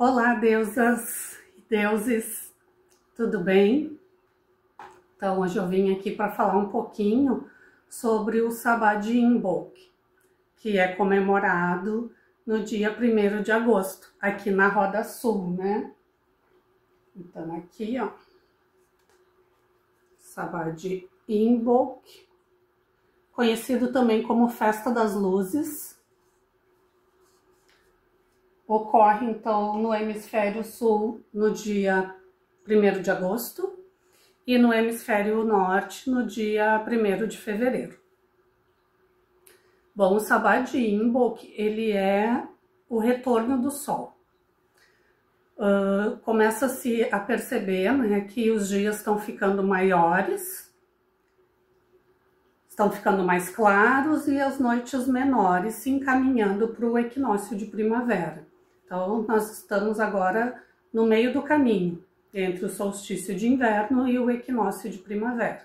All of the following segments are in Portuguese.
Olá, deusas e deuses, tudo bem? Então, hoje eu vim aqui para falar um pouquinho sobre o Sabá de Imbolc, que é comemorado no dia 1º de agosto, aqui na Roda Sul, né? Então, aqui, ó, Sabá de Imbolc, conhecido também como Festa das Luzes. Ocorre, então, no hemisfério sul no dia 1º de agosto e no hemisfério norte no dia 1º de fevereiro. Bom, o Sabá de Imbolc, ele é o retorno do sol. Começa-se a perceber, né, que os dias estão ficando maiores, estão ficando mais claros e as noites menores, se encaminhando para o equinócio de primavera. Então, nós estamos agora no meio do caminho, entre o solstício de inverno e o equinócio de primavera.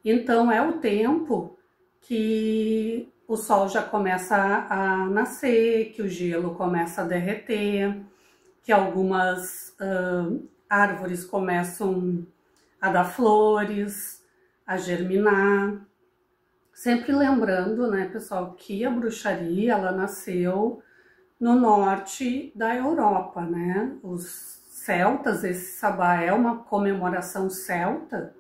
Então, é o tempo que o sol já começa a nascer, que o gelo começa a derreter, que algumas árvores começam a dar flores, a germinar. Sempre lembrando, né, pessoal, que a bruxaria, ela nasceu no norte da Europa, né? Os celtas, esse sabá é uma comemoração celta,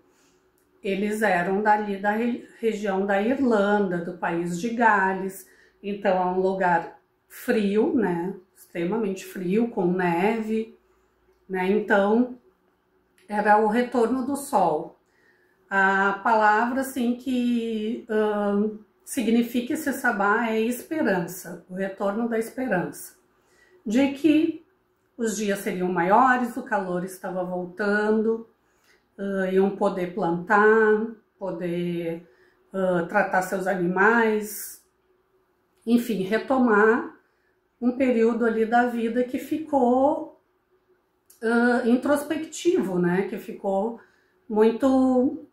eles eram dali da região da Irlanda, do país de Gales, então é um lugar frio, né? Extremamente frio, com neve, né? Então era o retorno do sol. A palavra, assim, que significa esse sabá é esperança, o retorno da esperança, de que os dias seriam maiores, o calor estava voltando, iam poder plantar, poder tratar seus animais, enfim, retomar um período ali da vida que ficou introspectivo, né? Que ficou muito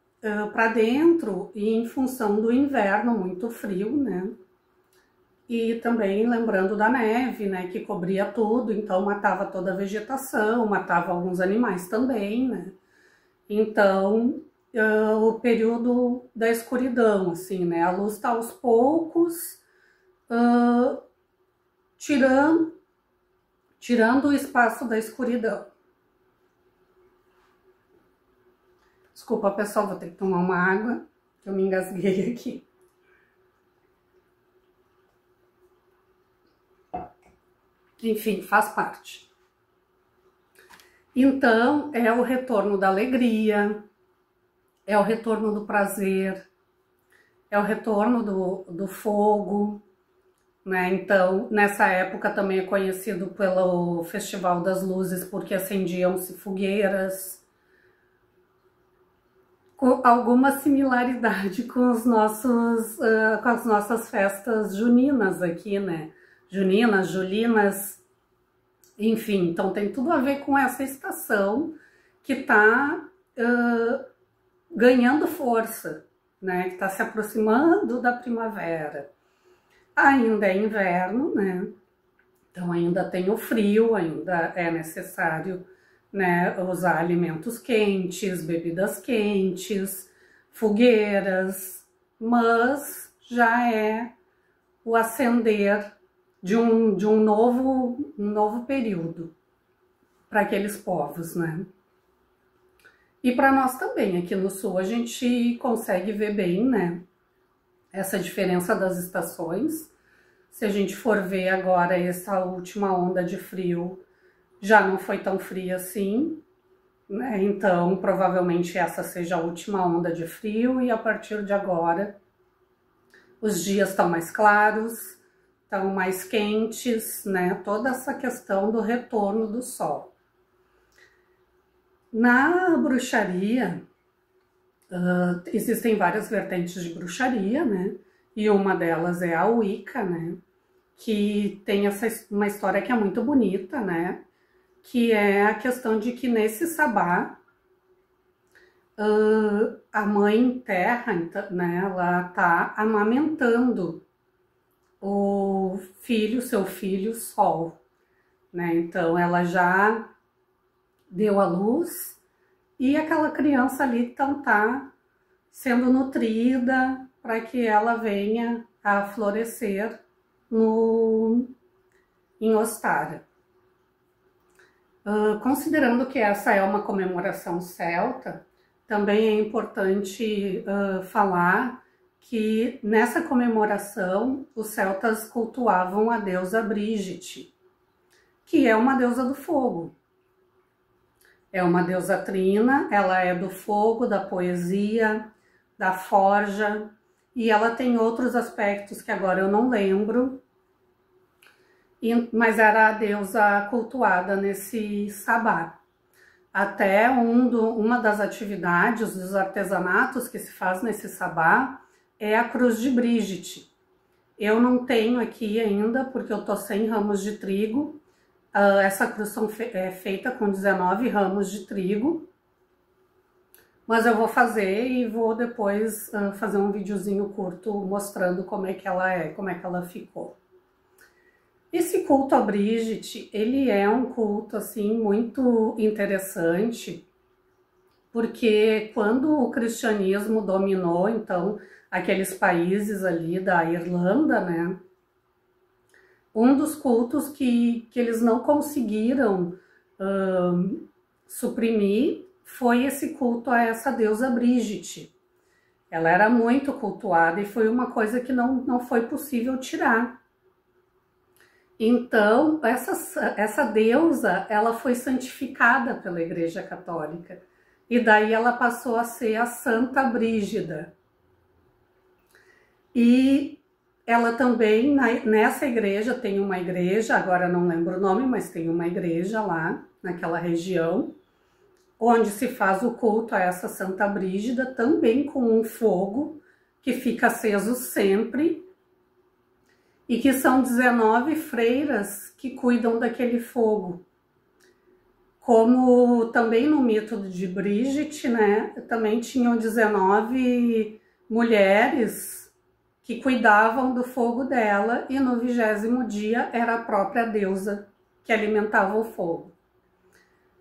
para dentro e em função do inverno muito frio, né? E também lembrando da neve, né? Que cobria tudo, então matava toda a vegetação, matava alguns animais também, né? Então, o período da escuridão, assim, né? A luz está aos poucos tirando o espaço da escuridão. Desculpa, pessoal, vou ter que tomar uma água, que eu me engasguei aqui. Enfim, faz parte. Então, é o retorno da alegria, é o retorno do prazer, é o retorno do fogo, né? Então, nessa época também é conhecido pelo Festival das Luzes, porque acendiam-se fogueiras, com alguma similaridade com os nossos, com as nossas festas juninas aqui, né? Juninas, julinas, enfim, então tem tudo a ver com essa estação que está ganhando força, né? Que está se aproximando da primavera. Ainda é inverno, né? Então ainda tem o frio, ainda é necessário, né, usar alimentos quentes, bebidas quentes, fogueiras, mas já é o ascender de um novo período para aqueles povos, né? E para nós também, aqui no sul, a gente consegue ver bem, né, essa diferença das estações. Se a gente for ver agora essa última onda de frio, já não foi tão fria assim, né? Então provavelmente essa seja a última onda de frio e a partir de agora os dias estão mais claros, estão mais quentes, né? Toda essa questão do retorno do sol. Na bruxaria, existem várias vertentes de bruxaria, né? E uma delas é a Wicca, né? Que tem uma história que é muito bonita, né? Que é a questão de que nesse sabá, a mãe terra, né, ela tá amamentando o filho, seu filho sol, né? Então ela já deu à luz e aquela criança ali então tá sendo nutrida para que ela venha a florescer em Ostara. Considerando que essa é uma comemoração celta, também é importante falar que nessa comemoração os celtas cultuavam a deusa Brigitte, que é uma deusa do fogo. É uma deusa trina, ela é do fogo, da poesia, da forja, e ela tem outros aspectos que agora eu não lembro, mas era a deusa cultuada nesse sabá. Até uma das atividades, dos artesanatos que se faz nesse sabá, é a cruz de Brigitte. Eu não tenho aqui ainda, porque eu tô sem ramos de trigo. Essa cruz é feita com 19 ramos de trigo. Mas eu vou fazer e vou depois fazer um videozinho curto mostrando como é que ela ficou. Esse culto a Brigitte, ele é um culto assim muito interessante, porque quando o cristianismo dominou, então, aqueles países ali da Irlanda, né, um dos cultos que eles não conseguiram suprimir foi esse culto a essa deusa Brigitte. Ela era muito cultuada e foi uma coisa que não foi possível tirar. Então, essa deusa, ela foi santificada pela Igreja Católica. E daí ela passou a ser a Santa Brígida. E ela também, nessa igreja, tem uma igreja, agora não lembro o nome, mas tem uma igreja lá, naquela região, onde se faz o culto a essa Santa Brígida, também com um fogo que fica aceso sempre, e que são 19 freiras que cuidam daquele fogo. Como também no mito de Brigitte, né, também tinham 19 mulheres que cuidavam do fogo dela, e no 20º dia era a própria deusa que alimentava o fogo.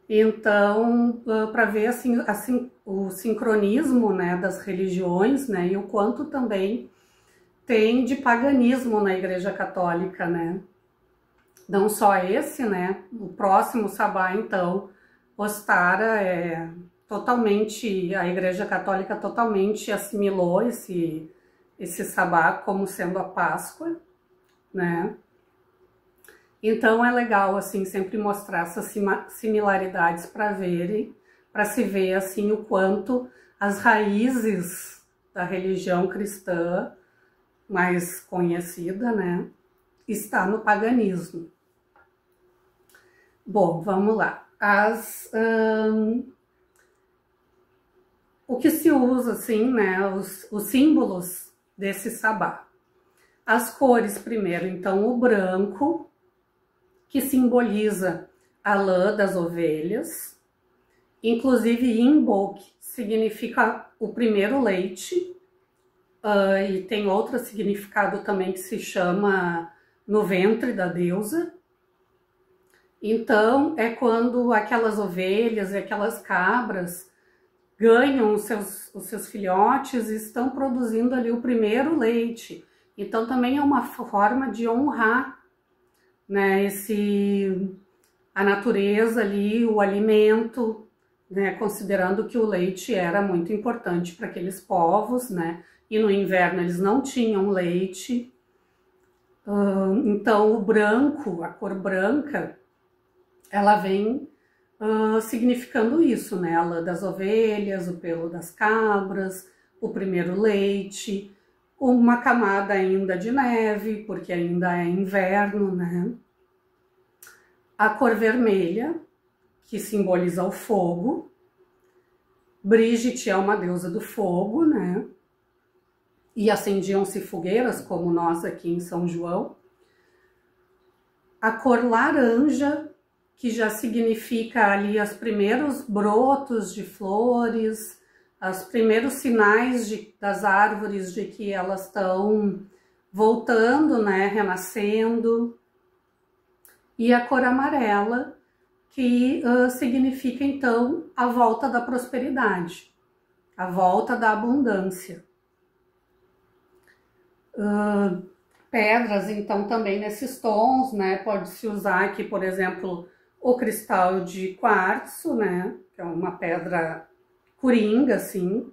Então, para ver assim, o sincronismo, né, das religiões, né, e o quanto também tem de paganismo na Igreja Católica, né? Não só esse, né? O próximo sabá, então, Ostara é totalmente, a Igreja Católica totalmente assimilou esse sabá como sendo a Páscoa, né? Então é legal, assim, sempre mostrar essas similaridades para se ver, assim, o quanto as raízes da religião cristã mais conhecida, né, está no paganismo. Bom, vamos lá. O que se usa, assim, né, os símbolos desse sabá. As cores, primeiro, então, o branco, que simboliza a lã das ovelhas. Inclusive, Imbolc significa o primeiro leite, e tem outro significado também que se chama no ventre da deusa. Então, é quando aquelas ovelhas e aquelas cabras ganham os seus filhotes e estão produzindo ali o primeiro leite. Então, também é uma forma de honrar, né, a natureza ali, o alimento, né, considerando que o leite era muito importante para aqueles povos, né, e no inverno eles não tinham leite. Então o branco, a cor branca, ela vem significando isso, né, a lã das ovelhas, o pelo das cabras, o primeiro leite, uma camada ainda de neve, porque ainda é inverno, né. A cor vermelha, que simboliza o fogo. Brigitte é uma deusa do fogo, né? E acendiam-se fogueiras, como nós aqui em São João. A cor laranja, que já significa ali os primeiros brotos de flores, os primeiros sinais das árvores de que elas estão voltando, né? Renascendo. e a cor amarela, que significa então a volta da prosperidade, a volta da abundância. Pedras, então, também nesses tons, né? Pode-se usar aqui, por exemplo, o cristal de quartzo, né? Que é uma pedra coringa, assim.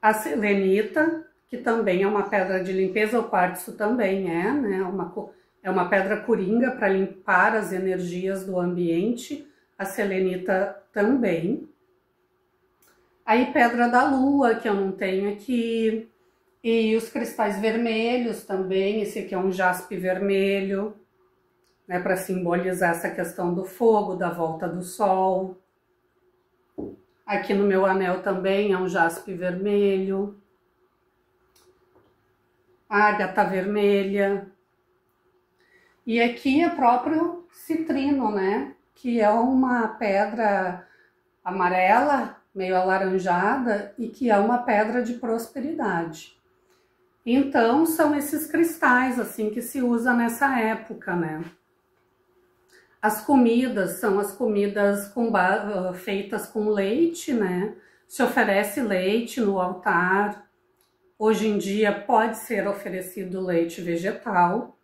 A selenita, que também é uma pedra de limpeza, o quartzo também é, né? É uma pedra coringa para limpar as energias do ambiente. A selenita também. Aí pedra da lua, que eu não tenho aqui. E os cristais vermelhos também, esse aqui é um jaspe vermelho, né, para simbolizar essa questão do fogo, da volta do sol. Aqui no meu anel também é um jaspe vermelho. Ágata vermelha. E aqui é próprio citrino, né, que é uma pedra amarela, meio alaranjada, e que é uma pedra de prosperidade. Então, são esses cristais, assim, que se usa nessa época, né? As comidas são as comidas feitas com leite, né? Se oferece leite no altar. Hoje em dia pode ser oferecido leite vegetal,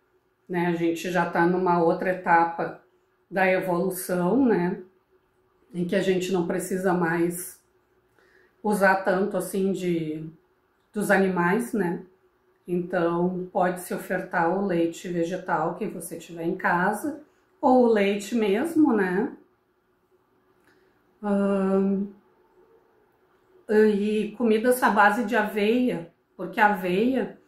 né? A gente já tá numa outra etapa da evolução, né? Em que a gente não precisa mais usar tanto, assim, dos animais, né? Então, pode-se ofertar o leite vegetal que você tiver em casa, ou o leite mesmo, né? E comidas à base de aveia, porque a aveia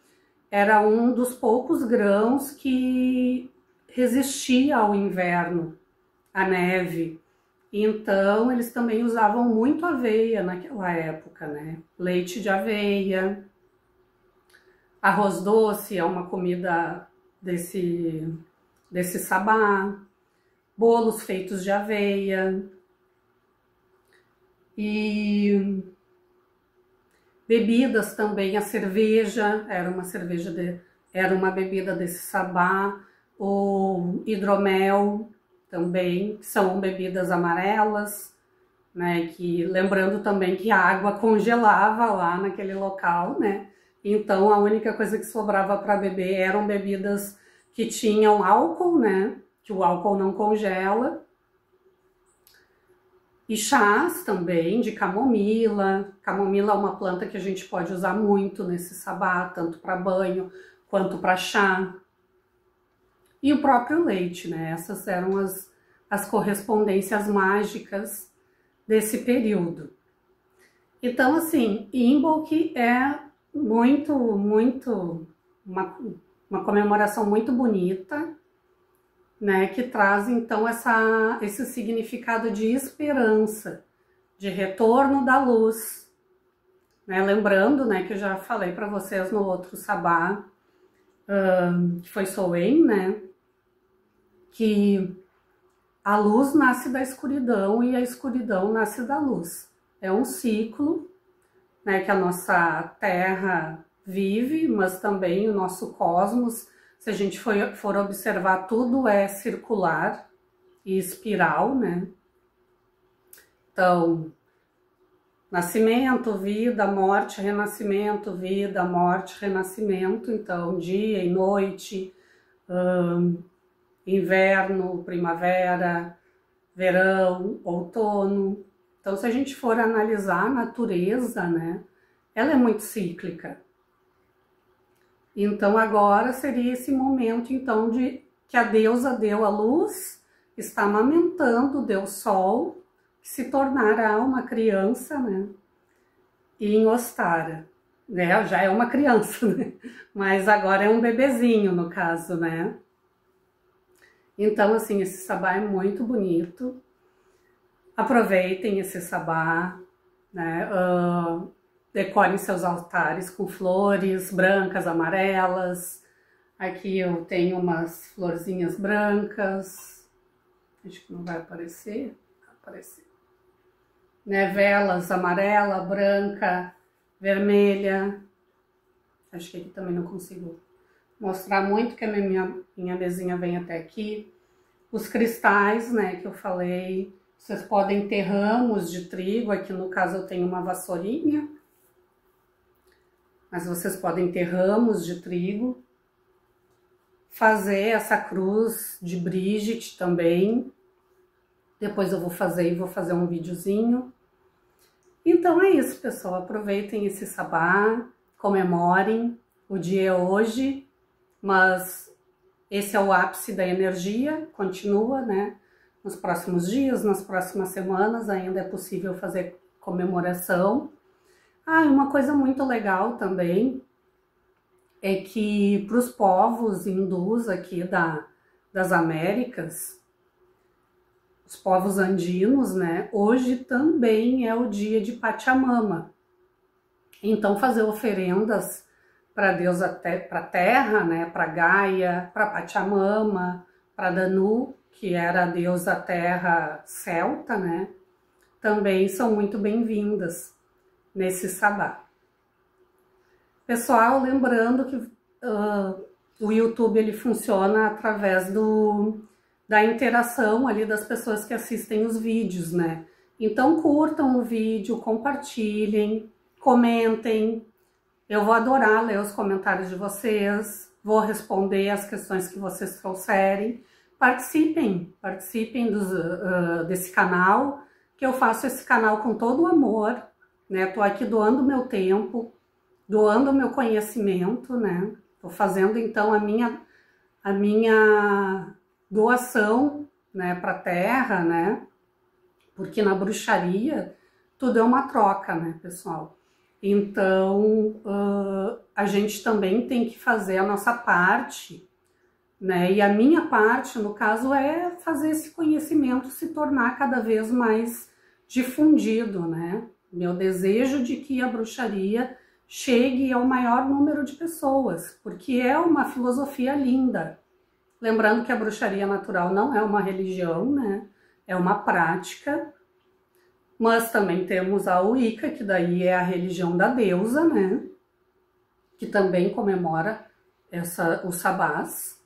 era um dos poucos grãos que resistia ao inverno, à neve. Então, eles também usavam muito aveia naquela época, né? Leite de aveia. Arroz doce é uma comida desse sabá, bolos feitos de aveia e bebidas também. A cerveja era uma bebida desse sabá, o hidromel também, que são bebidas amarelas, né? Que lembrando também que a água congelava lá naquele local, né? Então, a única coisa que sobrava para beber eram bebidas que tinham álcool, né? Que o álcool não congela. E chás também, de camomila. Camomila é uma planta que a gente pode usar muito nesse sabá, tanto para banho quanto para chá. E o próprio leite, né? Essas eram as correspondências mágicas desse período. Então, assim, Imbolc é uma comemoração muito bonita, né, que traz então esse significado de esperança, de retorno da luz, né? Lembrando, né, que eu já falei para vocês no outro sabá, que foi Soen, né, que a luz nasce da escuridão e a escuridão nasce da luz. É um ciclo, né, que a nossa Terra vive, mas também o nosso cosmos. Se a gente for observar, tudo é circular e espiral, né? Então, nascimento, vida, morte, renascimento, vida, morte, renascimento. Então, dia e noite, inverno, primavera, verão, outono. Então, se a gente for analisar a natureza, né, ela é muito cíclica. Então, agora seria esse momento, então, de que a deusa deu a luz, está amamentando, deu sol, que se tornará uma criança, né, e em Ostara, né, já é uma criança, né, mas agora é um bebezinho, no caso, né. Então, assim, esse sabá é muito bonito. Aproveitem esse sabá, né? Decorem seus altares com flores brancas, amarelas. Aqui eu tenho umas florzinhas brancas. Acho que não vai aparecer. Vai aparecer. Né? Velas amarela, branca, vermelha. Acho que aqui também não consigo mostrar muito que a minha mesinha vem até aqui. Os cristais, né, que eu falei, vocês podem ter ramos de trigo, aqui no caso eu tenho uma vassourinha, mas vocês podem ter ramos de trigo. Fazer essa cruz de Brigitte também, depois eu vou fazer um videozinho. Então é isso, pessoal, aproveitem esse sabá, comemorem, o dia é hoje, mas esse é o ápice da energia, continua, né? Nos próximos dias, nas próximas semanas, ainda é possível fazer comemoração. Ah, e uma coisa muito legal também é que para os povos hindus aqui das Américas, os povos andinos, né, hoje também é o dia de Pachamama. Então fazer oferendas para Deus, para a terra, né, para Gaia, para Pachamama, para Danu, que era a deusa terra celta, né, também são muito bem-vindas nesse sabá. Pessoal, lembrando que o YouTube ele funciona através da interação ali das pessoas que assistem os vídeos, né? Então curtam o vídeo, compartilhem, comentem. Eu vou adorar ler os comentários de vocês, vou responder as questões que vocês trouxerem. Participem desse canal, que eu faço esse canal com todo o amor, né? Tô aqui doando meu tempo, doando o meu conhecimento, né? Tô fazendo então a minha doação, né, para a terra, né? Porque na bruxaria tudo é uma troca, né, pessoal? Então a gente também tem que fazer a nossa parte, né? E a minha parte, no caso, é fazer esse conhecimento se tornar cada vez mais difundido, né? Meu desejo de que a bruxaria chegue ao maior número de pessoas, porque é uma filosofia linda. Lembrando que a bruxaria natural não é uma religião, né? É uma prática. Mas também temos a Wicca, que daí é a religião da deusa, né? Que também comemora os sabás.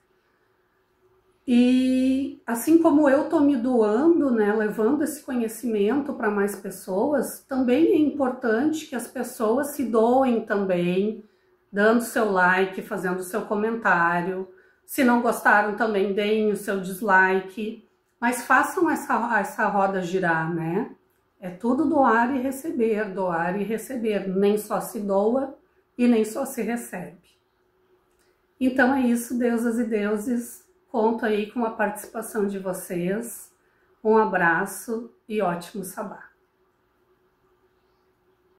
E assim como eu tô me doando, né, levando esse conhecimento para mais pessoas, também é importante que as pessoas se doem também, dando seu like, fazendo seu comentário. Se não gostaram, também deem o seu dislike, mas façam essa roda girar, né? É tudo doar e receber, nem só se doa e nem só se recebe. Então é isso, deusas e deuses. Conto aí com a participação de vocês. Um abraço e ótimo sabá.